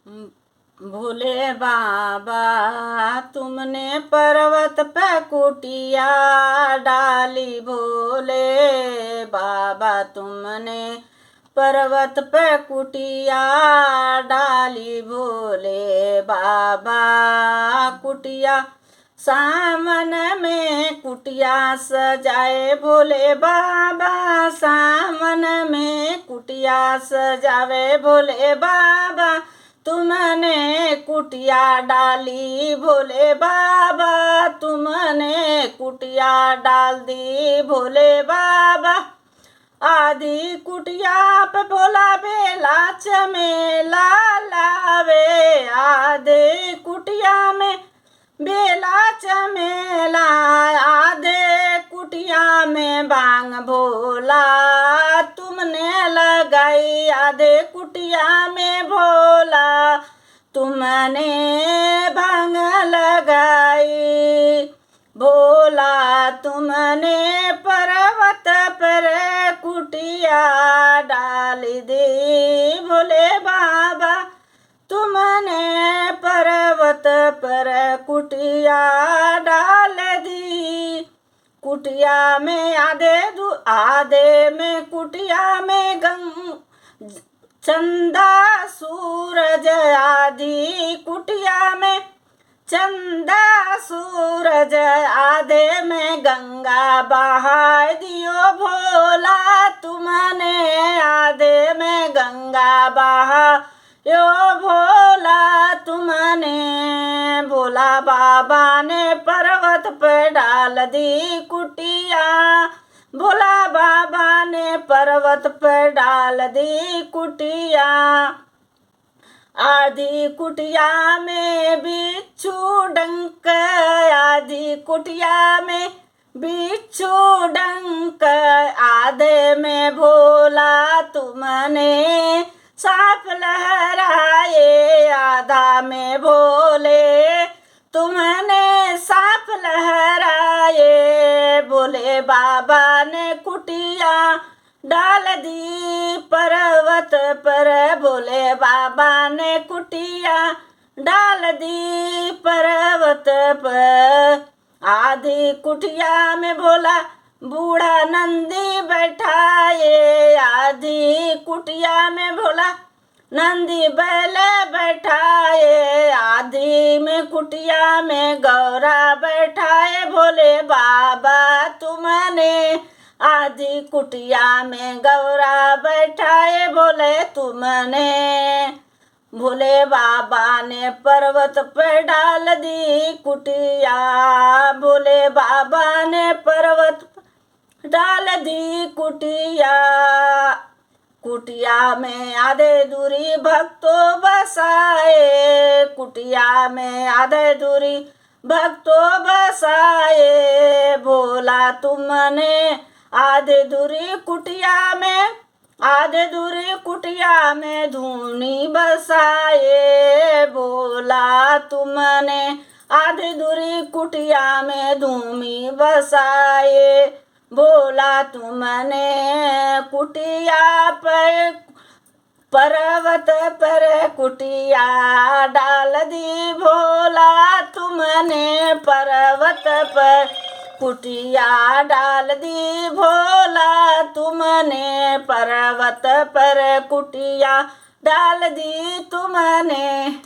भोले बाबा तुमने पर्वत पे कुटिया डाली। भोले बाबा तुमने पर्वत पे कुटिया डाली। भोले बाबा कुटिया सामन में कुटिया सजाए। भोले बाबा सामन में कुटिया सजावे। भोले बाबा तुमने कुटिया डाली। भोले बाबा तुमने कुटिया डाल दी। भोले बाबा आदि कुटिया पे भोला बेला चमेला लावे। आधे कुटिया में बेला चमेला, आधे कुटिया में भांग भोला तुमने लगाई। आधे कुटिया में भोला तुमने भांग लगाई। भोला तुमने पर्वत पर कुटिया डाल दी। भोले बाबा तुमने पर्वत पर कुटिया डाल दी। कुटिया में आधे में कुटिया में चंदा सूरज। आदि कुटिया में चंदा सूरज, आधे में गंगा बहा दियो। भोला तुमने आधे में गंगा बहा यो। भोला तुमने भोला बाबा ने पर्वत पे डाल दी कुटिया। भोला बाबा ने पर्वत पे डाल दी कुटिया। आधी कुटिया में बिच्छू डंक। आधी कुटिया में बिच्छू डंक, आधे में भोला तुमने साफ लहराए। आधा में भोले तुमने साफ लहराए। भोले बाबा ने कुटिया डाल दी पर्वत पर। भोले बाबा ने कुटिया डाल दी पर्वत पर। आधी कुटिया में भोला बूढ़ा नंदी बैठाए। आधी कुटिया में भोला नंदी बैल बैठाए। आधी में कुटिया में गौरा बैठाए। भोले बाबा तुमने आधी कुटिया में गौरा बैठाए। भोले तुमने भोले बाबा ने पर्वत पे डाल दी कुटिया। भोले बाबा ने पर्वत पे डाल दी कुटिया। कुटिया में आधे दूरी भक्तों बसाए। कुटिया में आधे दूरी भक्तों बसाए। भोला तुमने आधे दूरी कुटिया में आधे दूरी कुटिया में धूनी बसाए। भोला तुमने आधे दूरी कुटिया में धूमी बसाए। भोला तुमने कुटिया पर पर्वत पर कुटिया डाल दी। भोला तुमने पर्वत पर कुटिया डाल दी। भोला तुमने पर्वत पर कुटिया डाल दी तुमने।